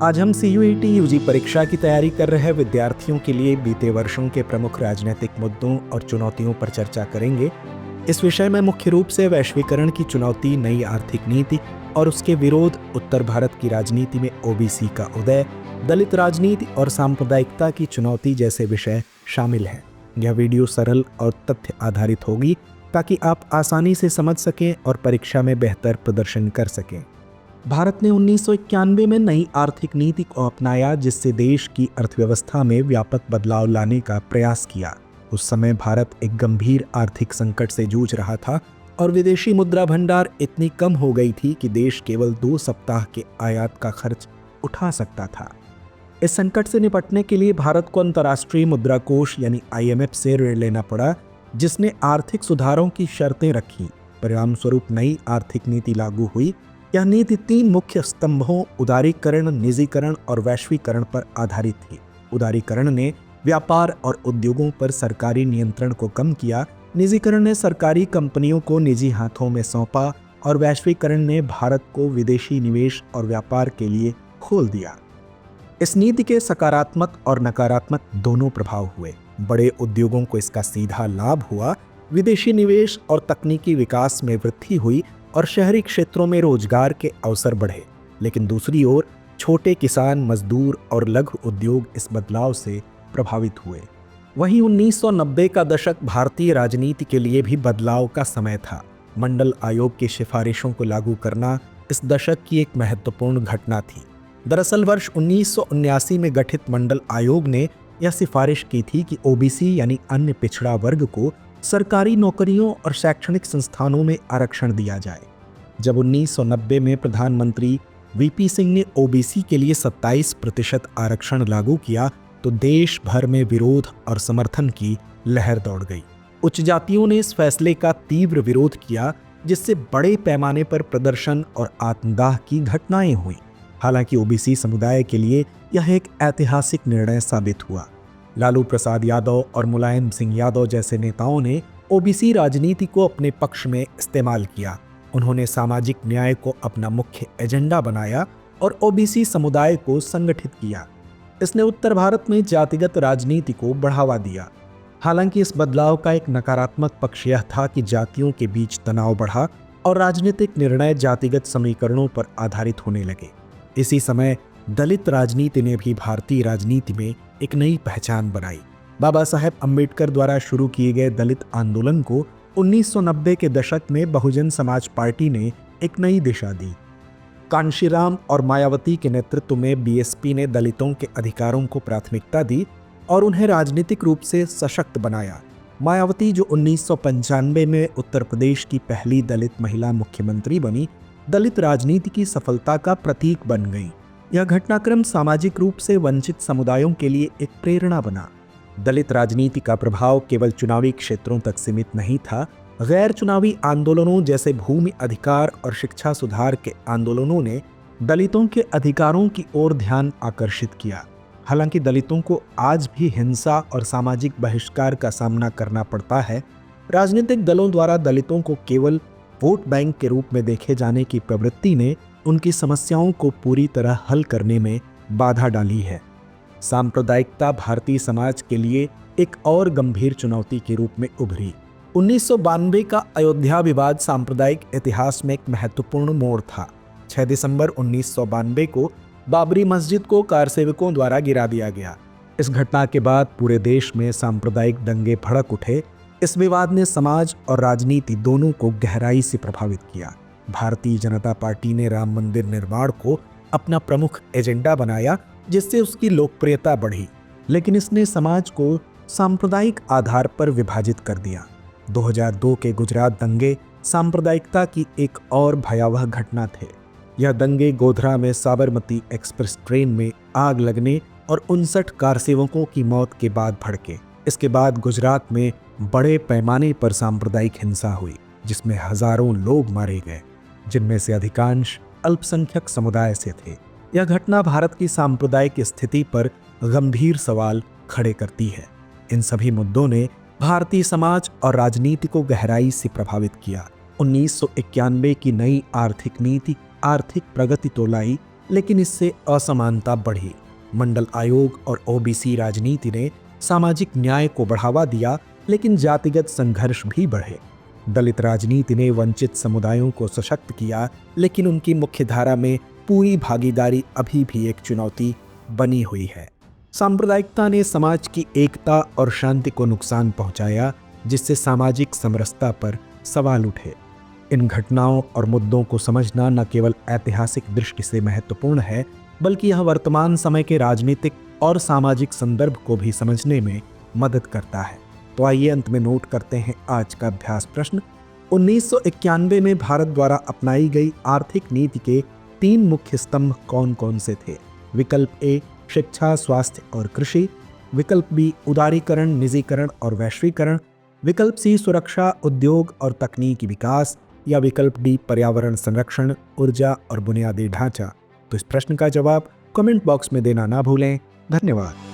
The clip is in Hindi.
आज हम CUET यूजी परीक्षा की तैयारी कर रहे विद्यार्थियों के लिए बीते वर्षों के प्रमुख राजनीतिक मुद्दों और चुनौतियों पर चर्चा करेंगे। इस विषय में मुख्य रूप से वैश्वीकरण की चुनौती, नई आर्थिक नीति और उसके विरोध, उत्तर भारत की राजनीति में OBC का उदय, दलित राजनीति और सांप्रदायिकता की चुनौती जैसे विषय शामिल हैं। यह वीडियो सरल और तथ्य आधारित होगी ताकि आप आसानी से समझ सकें और परीक्षा में बेहतर प्रदर्शन कर सकें। भारत ने 1991 में नई आर्थिक नीति को अपनाया, जिससे देश की अर्थव्यवस्था में व्यापक बदलाव लाने का प्रयास किया। उस समय भारत एक गंभीर आर्थिक संकट से जूझ रहा था और विदेशी मुद्रा भंडार इतनी कम हो गई थी कि देश केवल 2 सप्ताह के आयात का खर्च उठा सकता था। इस संकट से निपटने के लिए भारत को अंतर्राष्ट्रीय मुद्रा कोष यानी IMF से ऋण लेना पड़ा, जिसने आर्थिक सुधारों की शर्तें रखी। परिणाम स्वरूप नई आर्थिक नीति लागू हुई। यह नीति 3 मुख्य स्तंभों उदारीकरण, निजीकरण और वैश्वीकरण पर आधारित थी। उदारीकरण ने व्यापार और उद्योगों पर सरकारी नियंत्रण को कम किया, निजीकरण ने सरकारी कंपनियों को निजी हाथों में सौंपा और वैश्वीकरण ने भारत को विदेशी निवेश और व्यापार के लिए खोल दिया। इस नीति के सकारात्मक और नकारात्मक दोनों प्रभाव हुए। बड़े उद्योगों को इसका सीधा लाभ हुआ, विदेशी निवेश और तकनीकी विकास में वृद्धि हुई और शहरी क्षेत्रों में रोजगार के अवसर बढ़े। लेकिन दूसरी ओर छोटे किसान, मजदूर और लघु उद्योग इस बदलाव से प्रभावित हुए। वहीं 1990 का दशक भारतीय राजनीति के लिए भी बदलाव का समय था। मंडल आयोग की सिफारिशों को लागू करना इस दशक की एक महत्वपूर्ण घटना थी। दरअसल वर्ष 1979 में गठित मंडल आयोग ने यह सिफारिश की थी कि OBC यानी अन्य पिछड़ा वर्ग को सरकारी नौकरियों और शैक्षणिक संस्थानों में आरक्षण दिया जाए। जब 1990 में प्रधानमंत्री VP सिंह ने OBC के लिए 27% आरक्षण लागू किया तो देश भर में विरोध और समर्थन की लहर दौड़ गई। उच्च जातियों ने इस फैसले का तीव्र विरोध किया, जिससे बड़े पैमाने पर प्रदर्शन और आत्मदाह की घटनाएं हुई। हालांकि OBC समुदाय के लिए यह एक ऐतिहासिक निर्णय साबित हुआ। लालू प्रसाद यादव और मुलायम सिंह यादव जैसे नेताओं ने OBC राजनीति को अपने पक्ष में इस्तेमाल किया। उन्होंने सामाजिक न्याय को अपना मुख्य एजेंडा बनाया और OBC समुदाय को संगठित किया। इसने उत्तर भारत में जातिगत राजनीति को बढ़ावा दिया। हालांकि इस बदलाव का एक नकारात्मक पक्ष यह था कि जातियों के बीच तनाव बढ़ा और राजनीतिक निर्णय जातिगत समीकरणों पर आधारित होने लगे। इसी समय दलित राजनीति ने भी भारतीय राजनीति में एक नई पहचान बनाई। बाबा साहेब अम्बेडकर द्वारा शुरू किए गए दलित आंदोलन को 1990 के दशक में बहुजन समाज पार्टी ने एक नई दिशा दी। कांशीराम और मायावती के नेतृत्व में BSP ने दलितों के अधिकारों को प्राथमिकता दी और उन्हें राजनीतिक रूप से सशक्त बनाया। मायावती, जो 1995 में उत्तर प्रदेश की पहली दलित महिला मुख्यमंत्री बनी, दलित राजनीति की सफलता का प्रतीक बन गई। यह घटनाक्रम सामाजिक रूप से वंचित समुदायों के लिए एक प्रेरणा बना। दलित राजनीति का प्रभाव केवल चुनावी क्षेत्रों तक सीमित नहीं था। गैर चुनावी आंदोलनों जैसे भूमि अधिकार और शिक्षा सुधार के आंदोलनों ने दलितों के अधिकारों की ओर ध्यान आकर्षित किया। हालांकि दलितों को आज भी हिंसा और सामाजिक बहिष्कार का सामना करना पड़ता है। राजनीतिक दलों द्वारा दलितों को केवल वोट बैंक के रूप में देखे जाने की प्रवृत्ति ने उनकी समस्याओं को पूरी तरह हल करने में बाधा डाली है। सांप्रदायिकता भारतीय समाज के लिए एक और गंभीर चुनौती के रूप में उभरी। 1992 का अयोध्या विवाद सांप्रदायिक इतिहास में एक महत्वपूर्ण मोड़ था। 6 दिसंबर 1992 को बाबरी मस्जिद को कारसेवकों द्वारा गिरा दिया गया। इस घटना के बाद पूरे देश में सांप्रदायिक दंगे भड़क उठे। इस विवाद ने समाज और राजनीति दोनों को गहराई से प्रभावित किया। भारतीय जनता पार्टी ने राम मंदिर निर्माण को अपना प्रमुख एजेंडा बनाया, जिससे उसकी लोकप्रियता बढ़ी, लेकिन इसने समाज को सांप्रदायिक आधार पर विभाजित कर दिया। 2002 के गुजरात दंगे सांप्रदायिकता की एक और भयावह घटना थे। यह दंगे गोधरा में साबरमती एक्सप्रेस ट्रेन में आग लगने और 59 कारसेवकों की मौत के बाद भड़के। इसके बाद गुजरात में बड़े पैमाने पर सांप्रदायिक हिंसा हुई, जिसमें हजारों लोग मारे गए, जिनमें से अधिकांश अल्पसंख्यक समुदाय से थे। यह घटना भारत की सांप्रदायिक स्थिति पर गंभीर सवाल खड़े करती है। इन सभी मुद्दों ने भारतीय समाज और राजनीति को गहराई से प्रभावित किया। 1991 की नई आर्थिक नीति आर्थिक प्रगति तो लाई, लेकिन इससे असमानता बढ़ी। मंडल आयोग और ओबीसी राजनीति ने सामाजिक न्याय को बढ़ावा दिया, लेकिन जातिगत संघर्ष भी बढ़े। दलित राजनीति ने वंचित समुदायों को सशक्त किया, लेकिन उनकी मुख्यधारा में पूरी भागीदारी अभी भी एक चुनौती बनी हुई है। सांप्रदायिकता ने समाज की एकता और शांति को नुकसान पहुंचाया, जिससे सामाजिक समरसता पर सवाल उठे। इन घटनाओं और मुद्दों को समझना न केवल ऐतिहासिक दृष्टि से महत्वपूर्ण है, बल्कि यह वर्तमान समय के राजनीतिक और सामाजिक संदर्भ को भी समझने में मदद करता है। तो आइए अंत में नोट करते हैं आज का अभ्यास प्रश्न। 1991 में भारत द्वारा अपनाई गई आर्थिक नीति के 3 मुख्य स्तंभ कौन कौन से थे? विकल्प ए शिक्षा, स्वास्थ्य और कृषि, विकल्प बी उदारीकरण, निजीकरण और वैश्वीकरण, विकल्प सी सुरक्षा, उद्योग और तकनीकी विकास, या विकल्प डी पर्यावरण संरक्षण, ऊर्जा और बुनियादी ढांचा। तो इस प्रश्न का जवाब कमेंट बॉक्स में देना ना भूलें। धन्यवाद।